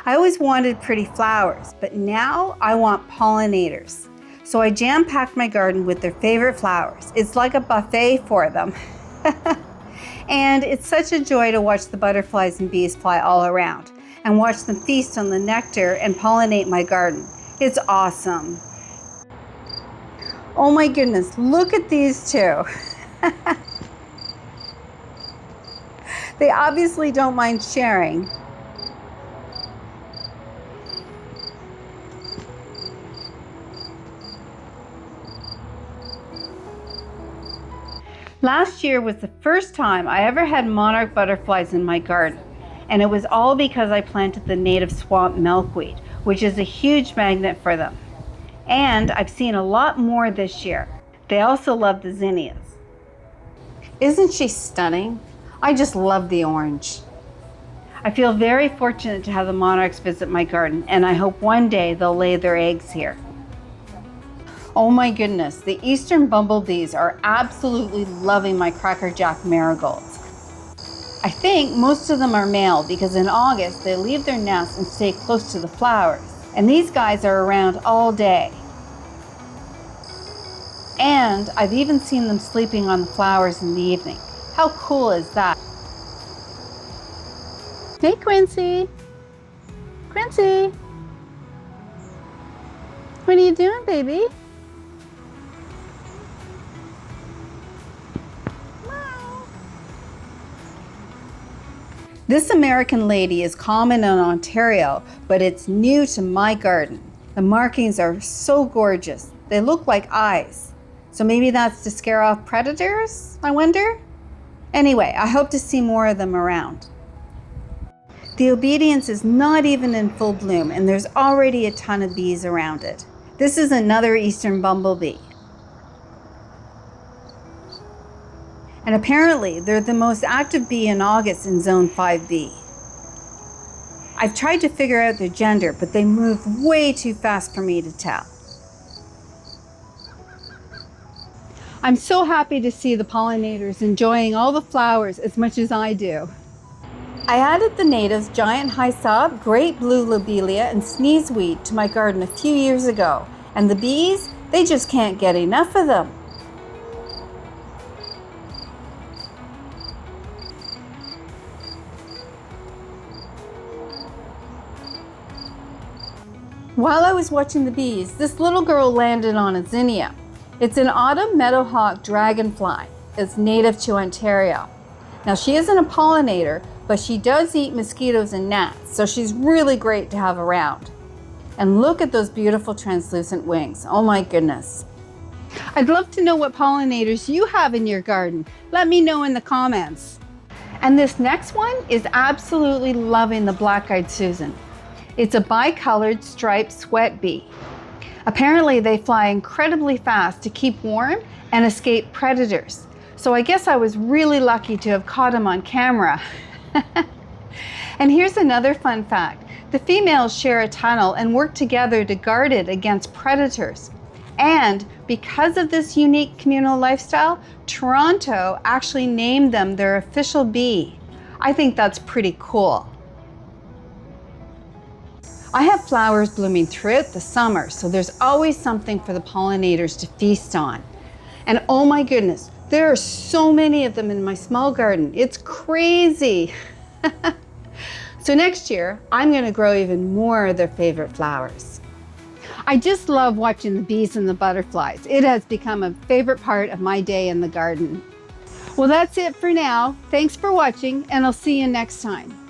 I always wanted pretty flowers, but now I want pollinators. So I jam-packed my garden with their favorite flowers. It's like a buffet for them. And it's such a joy to watch the butterflies and bees fly all around and watch them feast on the nectar and pollinate my garden. It's awesome. Oh my goodness, look at these two. They obviously don't mind sharing. Last year was the first time I ever had monarch butterflies in my garden, and it was all because I planted the native swamp milkweed, which is a huge magnet for them. And I've seen a lot more this year. They also love the zinnias. Isn't she stunning? I just love the orange. I feel very fortunate to have the monarchs visit my garden, and I hope one day they'll lay their eggs here. Oh my goodness, the eastern bumblebees are absolutely loving my Crackerjack marigolds. I think most of them are male because in August they leave their nests and stay close to the flowers. And these guys are around all day. And I've even seen them sleeping on the flowers in the evening. How cool is that? Hey Quincy! Quincy! What are you doing, baby? This American lady is common in Ontario, but it's new to my garden. The markings are so gorgeous. They look like eyes. So maybe that's to scare off predators, I wonder? Anyway, I hope to see more of them around. The obedience is not even in full bloom, and there's already a ton of bees around it. This is another eastern bumblebee. And apparently, they're the most active bee in August in Zone 5B. I've tried to figure out their gender, but they move way too fast for me to tell. I'm so happy to see the pollinators enjoying all the flowers as much as I do. I added the natives giant hyssop, great blue lobelia, and sneezeweed to my garden a few years ago. And the bees, they just can't get enough of them. While I was watching the bees, this little girl landed on a zinnia. It's an autumn meadowhawk dragonfly. It's native to Ontario. Now she isn't a pollinator, but she does eat mosquitoes and gnats, so she's really great to have around. And look at those beautiful translucent wings. Oh my goodness. I'd love to know what pollinators you have in your garden. Let me know in the comments. And this next one is absolutely loving the black-eyed Susan. It's a bicolored striped sweat bee. Apparently they fly incredibly fast to keep warm and escape predators. So I guess I was really lucky to have caught them on camera. And here's another fun fact. The females share a tunnel and work together to guard it against predators. And because of this unique communal lifestyle, Toronto actually named them their official bee. I think that's pretty cool. I have flowers blooming throughout the summer, so there's always something for the pollinators to feast on. And oh my goodness, there are so many of them in my small garden. It's crazy. So next year, I'm going to grow even more of their favorite flowers. I just love watching the bees and the butterflies. It has become a favorite part of my day in the garden. Well, that's it for now. Thanks for watching, and I'll see you next time.